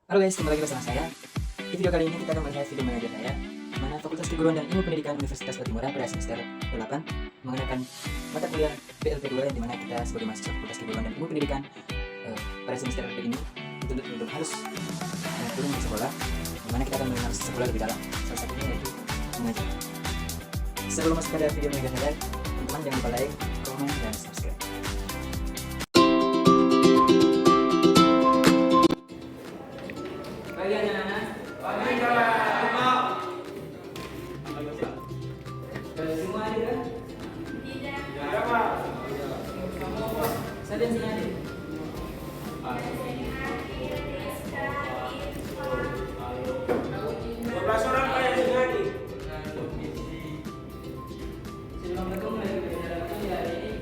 Halo guys, kembali lagi bersama saya. Di video kali ini kita akan melihat video mengajar saya di mana Fakultas Keguruan dan Ilmu Pendidikan Universitas Patimura pada semester 8 menggunakan mata kuliah PLP2 yang dimana kita sebagai mahasiswa Fakultas Keguruan dan Ilmu Pendidikan pada semester ini dituntut untuk harus turun ke sekolah, di mana kita akan mengenal sekolah lebih dalam, salah satunya yaitu mengajar. Sebelum masuk pada video mengajar saya, teman-teman jangan lupa like, komen, dan subscribe. Pagi anak-anak. Pagi Kak. Semua ada kan? Ya Pak. Saya sini ada. Berapa orang Pak yang sengaja? Sebelum kita mulai belajar lagi hari ini,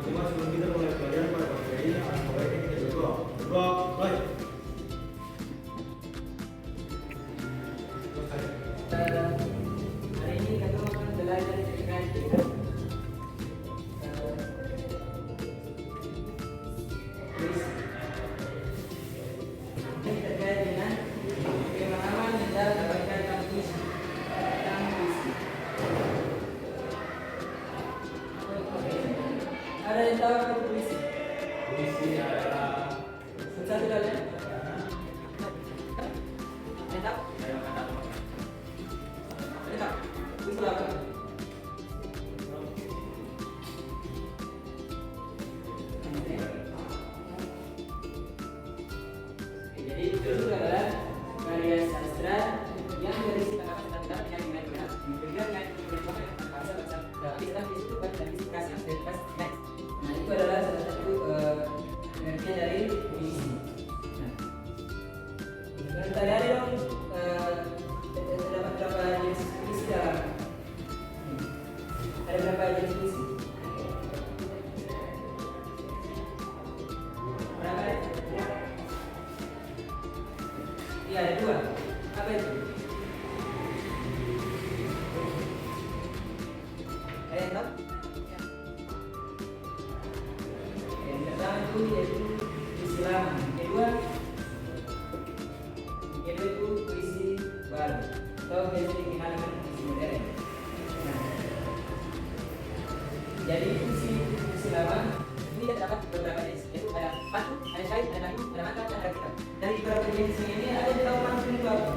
Cuma sebelum kita mulai belajar pada pagi ini, baiknya kita berdoa. Berdoa, baik. hari ini kita akan belajar dengan ini terkait dengan pemahaman dan mendapatkan puisi. Ada yang tahu apa itu puisi? Puisi adalah Satu lagi. Yang tahu? Yang tahu? Puisi apa? Jadi itu adalah karya sastra yang berisi kata-kata yang benar-benar memberikan bahasa kita di situ kan dari kasih bebas next. Nah itu adalah salah satu pengertian dari puisi. Nah, menurut tadi ada dong terdapat berapa jenis puisi dalam? Ada berapa jenis puisi? Berapa? Iya ada dua. Apa itu? Ada yang tahu? Yang pertama itu yaitu puisi lama. Yang kedua itu puisi baru atau biasa dikenal dengan puisi modern. Nah, jadi puisi lama ini terdapat beberapa jenis, yaitu ada pantun, ada syair, ada nahu, ada mantap, dan ada kitab. Dari beberapa jenis ini ada yang tahu pantun itu apa?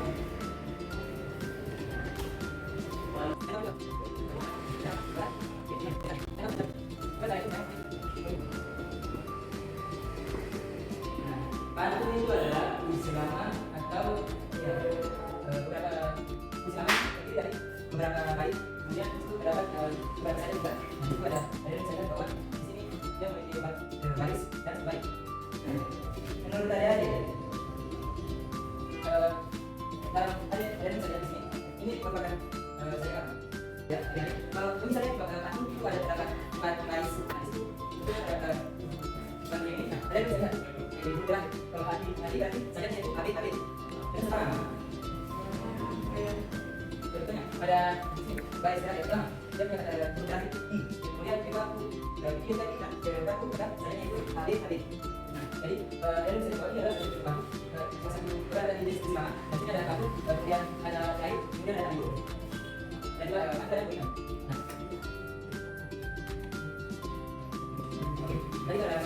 Pantun itu adalah puisi lama atau ya, beberapa puisi lama terdiri dari beberapa bait, kemudian itu terdapat beberapa saja juga. Nah, itu ada misalnya bahwa di sini dia memiliki baris dan baik. Menurut adik-adik, dalam ada misalnya di sini, ini merupakan saya ya, kalau misalnya pantun itu ada terdapat empat baris, nah itu ada pantun ini, nah ada misalnya bilang kalau hati berarti saya itu hati itu sekarang contohnya pada baris saya bilang dia punya putra i kemudian kita berarti kita tidak kita saya itu hati nah jadi dari saya kalau ini adalah satu batu salah satu berada di sisi sana dan sini ada batu kemudian ada air kemudian ada air dan juga ada bunga nah oke tadi ada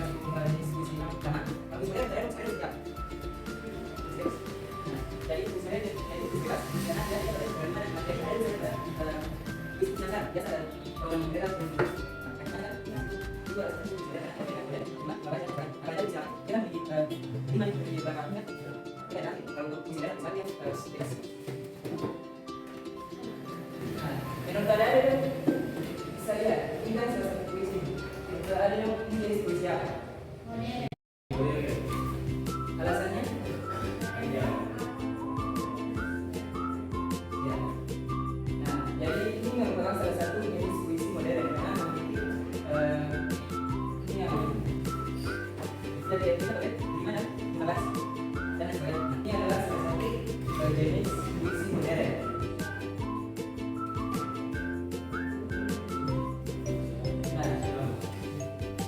jenis puisi sama tapi sebenarnya saya tidak. Jadi sebenarnya itu jelas karena dia ada bagaimana materi ada puisi dasar biasa orang mereka menulis juga ada bisa kita lima di belakangnya tidak ada kalau puisi dasar misalnya tidak. Menurut ada bisa lihat ini kan salah satu puisi ada yang ini jenis puisi apa? Alasannya? Ya. Nah, jadi ini merupakan salah satu jenis puisi modern karena memiliki ini yang kita lihat di mana alas dan sebagainya. Ini adalah salah satu jenis puisi modern. Nah,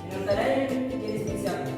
menurut saya jenis puisi apa?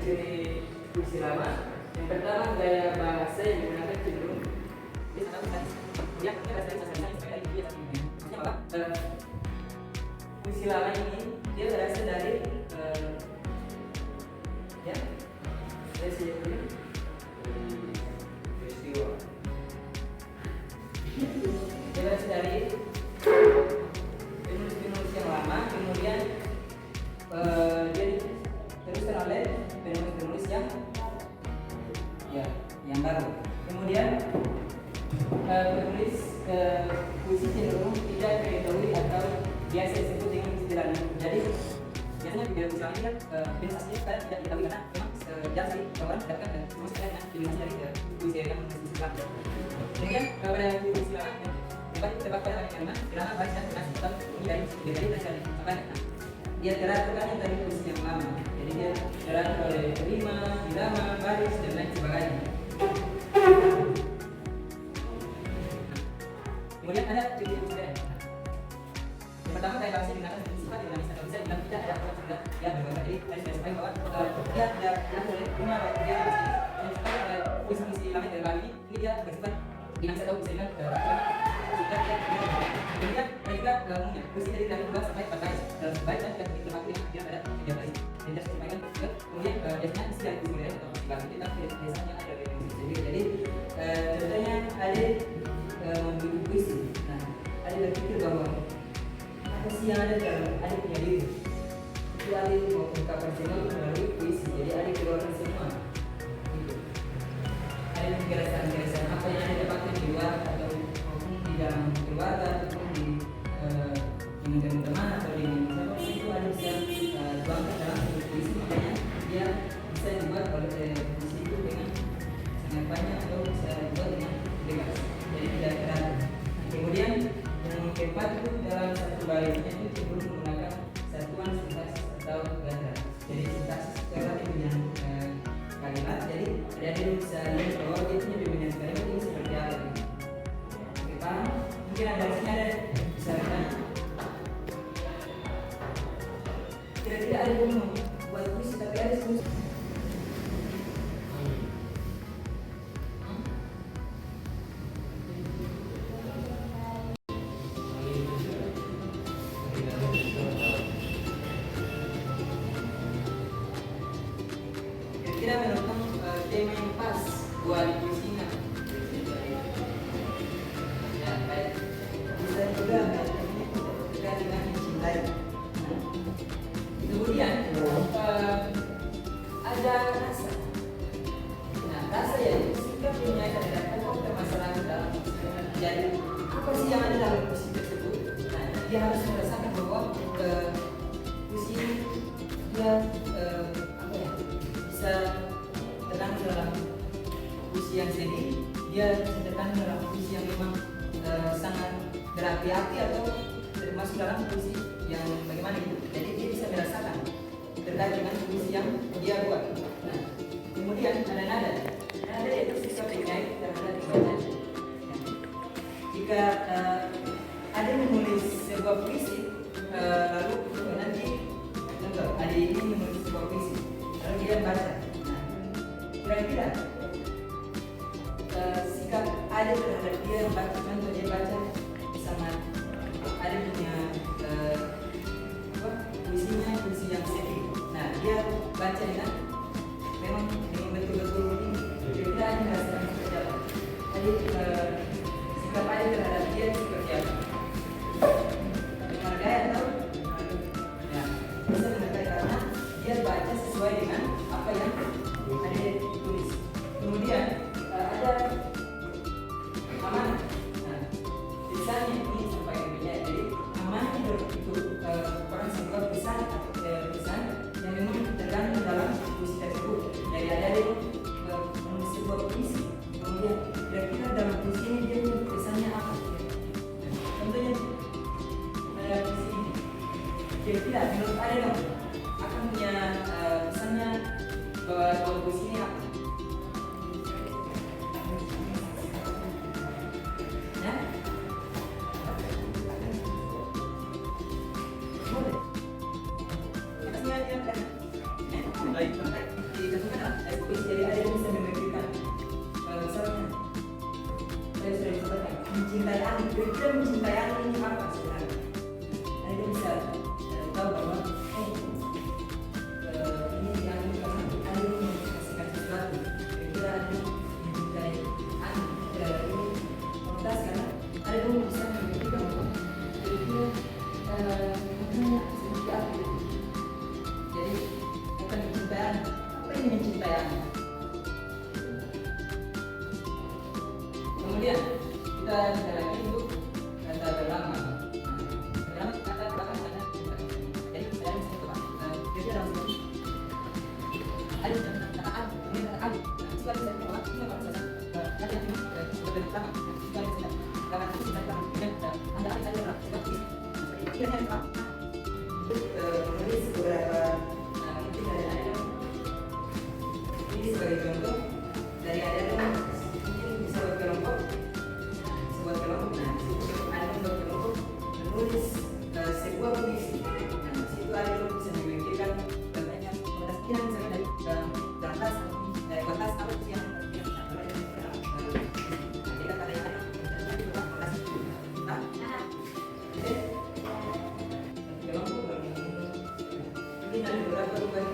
ciri-ciri puisi lama. Yang pertama, gaya bahasa yang digunakan cenderung kemudian maksudnya apa? Puisi lama ini dia berasal dari ya peristiwa. dia berasal dari penulis-penulis yang lama, kemudian dia diteruskan oleh penulis-penulis yang baru. Kemudian penulis puisi cenderung tidak diketahui atau biasa disebut dengan istilah. Jadi biasanya video puisi lama ini kan penulis aslinya kadang tidak diketahui karena memang jarang sekali orang mendapatkan semua sekali dengan ilustrasi dari puisi yang menulis Islam. Kemudian pada puisi lama yang paling terdapat pada kalimat irama baris dan tonasi atau bunyi dari naskah apa dia teraturkan yang dari puisi yang lama. Jadi dia teratur oleh rima, irama, baris dan lain sebagainya. Kemudian ada ciri puisi lain. Yang pertama gaya bahasa digunakan dengan sifat dinamis atau bisa dibilang tidak ada atau tidak ya berbeda. Jadi tadi saya sampaikan bahwa dia tidak boleh cuma dia puisi-puisi lama dari lama ini dia bersifat dinamis atau bisa dibilang kemudian ada juga umumnya puisi dari 2 sampai 4 baris baik dan tidak begitu waktu yang tidak ada 3 baris. Jadi saya sampaikan kemudian biasanya isi dari puisi modern atau baris itu biasanya ada dari puisi sendiri. Jadi contohnya ada membuat puisi. Nah, ada berpikir bahwa apa sih yang ada dalam ada punya diri. Itu ada mengungkapkan semua melalui puisi. Jadi ada keluarkan semua. Gitu. Ada keresahan-keresahan apa yang ada dapatkan di luar atau maupun di dalam keluarga ataupun di teman-teman atau di siapa itu ada bisa tuangkan dalam puisi. Makanya dia bisa dibuat oleh puisi itu dengan sangat banyak atau bisa dibuat dengan bebas. Jadi tidak teratur. Kemudian yang keempat itu dalam satu barisnya itu cenderung menggunakan satuan sintaksis atau ganda. Jadi sintaksis itu adalah pemilihan kalimat. Jadi ada bisa lihat bahwa dia punya pemilihan kalimat ini seperti apa. Oke, paham? Mungkin ada di sini ada bisa lihat. Kira-kira ada yang mau buat puisi tapi ada solusi. Kira-kira menurut tema yang pas buat puisinya. Ya, baik. Bisa juga kita dengan mencintai. Kemudian ada rasa. Nah, rasa yaitu sikap yang menyatakan permasalahan dalam puisi. Jadi apa sih yang ada dalam puisi tersebut? Nah, dia harus merasakan bahwa puisi dia bisa terkandung dalam puisi yang sedih, dia bisa terkandung dalam puisi yang memang sangat berapi-api atau termasuk dalam puisi yang bagaimana itu. Jadi dia bisa merasakan terkait dengan puisi yang dia buat. Nah, kemudian ada nada. Nada itu sikap terkait terhadap bacaan. Jika ada menulis sebuah puisi, lalu nanti ada ini menulis sebuah puisi. Lalu dia baca. Nah, kira-kira sikap ada terhadap dia yang baca, contoh dia baca sangat ada punya puisinya puisi yang sedih. Nah, dia baca dengan memang dengan betul-betul ini. Kira-kira ada merasakan seperti apa? Jadi sikap ada terhadap dia seperti apa? Menghargai atau ya bisa menghargai karena dia baca sesuai dengan apa yang ada ditulis. Kemudian ada amanah. Nah, di kira-kira mencintai anak ini apa sebenarnya. Nah, itu bisa tahu bahwa ini yang ada ini mengasihkan sesuatu. Kira-kira ada mencintai anak ini komunitas karena ada yang bisa mengerti bahwa kira-kira maknanya seperti apa. Jadi akan mencintai anak. Apa ini mencintai anak? Kemudian kita lagi untuk kata berlama. Berlama kata belakang sana. Jadi kita harus coba. Jadi dalam sini ada kata al, kemudian kata al. Jika bisa coba, kita kalau saja kata ini berlama. Jika bisa kata itu sudah lama. Kemudian anda akan cari orang seperti ini. Ini yang apa? Menulis beberapa mungkin dari ada. Ini sebagai contoh dari ada mungkin bisa buat kelompok. Sebuah kelompok, nah situ ada buat kelompok menulis sebuah puisi. Nah situ ada yang bisa memikirkan contohnya komunitas kita misalnya dari komunitas apa sih yang kita kata yang ada komunitas kelompok ini ada beberapa perubahan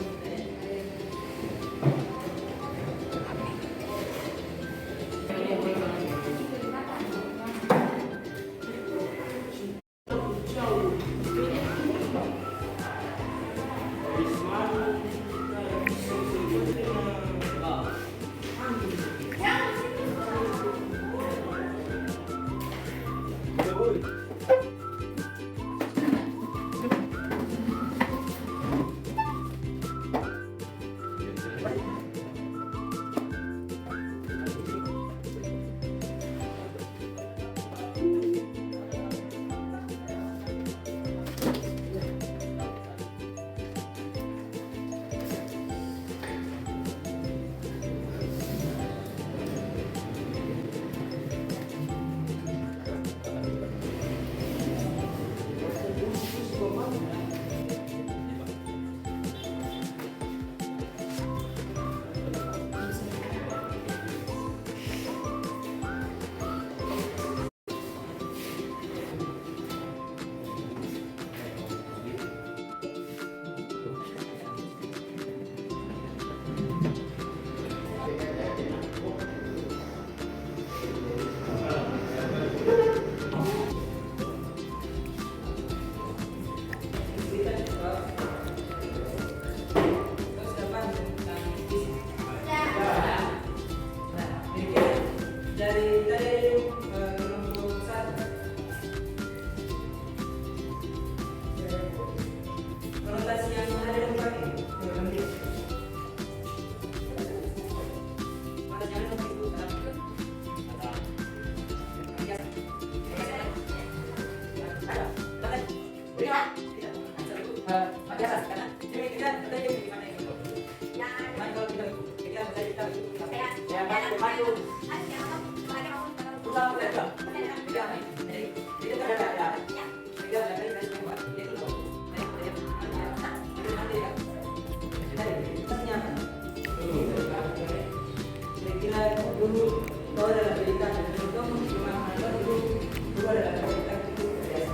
dulu kau adalah pendidikan dan contoh gimana dulu adalah pendidikan itu biasa.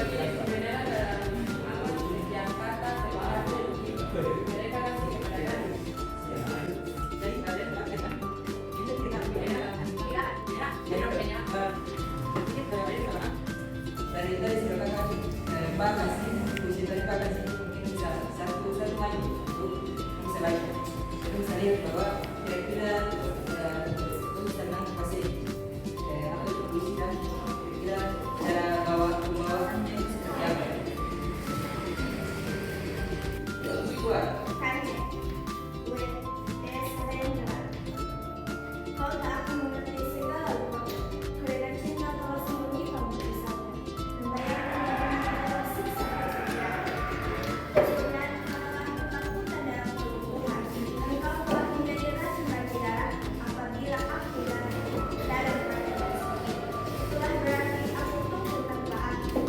Sebenarnya dalam yang kata mereka kasih kepada jadi kalian melakukan itu kita dari tadi sudah kami bahas usia dari bahas mungkin bisa satu lagi bisa lagi bisa lihat bahwa kira-kira senang masih apa itu puisi dan kira-kira cara bawaannya itu seperti apa? Buat kau tak akan mengerti segala rupa, karena cinta telah sembunyikan bersama, membayangkan adalah siksa kesepian. Kesulitan adalah ketakutan dalam kelumpuhan, engkau telah menjadi racun bagi darah, apabila aku dalam pada itulah berarti aku tunggu tanpa aku.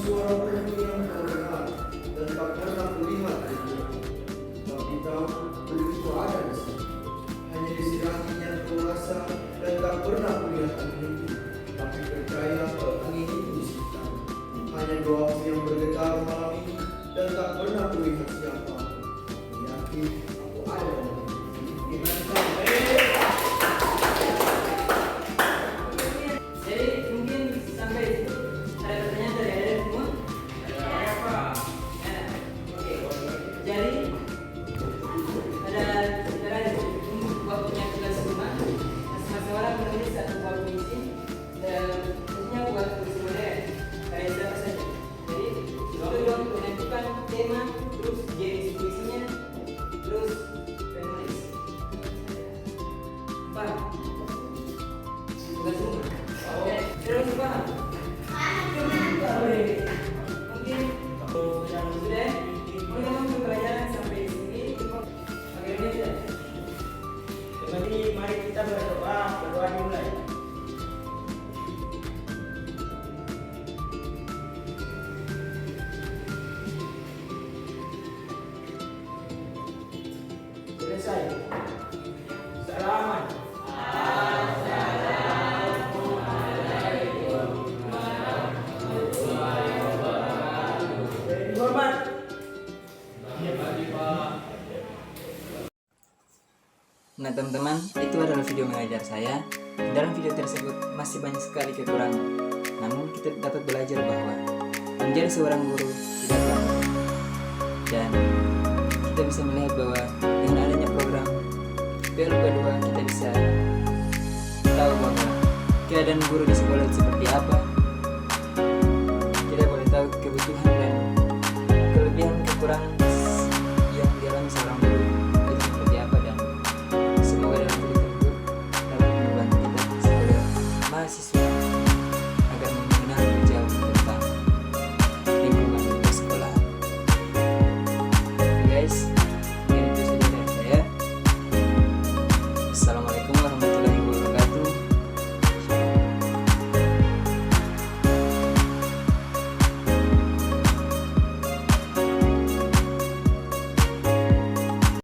Suara yang terdengar dan tak pernah kulihat siapa aku yakin aku ada dengan Jadi mungkin sampai itu ada pertanyaan dari ada semua? Ya. Oke. Jadi ada saudara untuk waktunya tugas rumah. Masing-masing orang menulis satu buah puisi dan tentunya buat tulis modern karya siapa saja. Jadi itu dong menentukan tema, terus jenis puisinya, terus penulis. Paham? Tugas rumah. Oke. Terus paham? Oke. Mungkin yang sudah, mungkin pembelajaran sampai sini. Bagaimana sudah? Jadi mari kita berdoa dimulai. Selesai. Salaman. Hormat. Nah teman-teman, itu adalah video mengajar saya. Dalam video tersebut masih banyak sekali kekurangan. Namun kita dapat belajar bahwa menjadi seorang guru tidak gampang. Dan kita bisa melihat bahwa dengan adanya program PLK2 kita bisa tahu bahwa keadaan guru di sekolah seperti apa,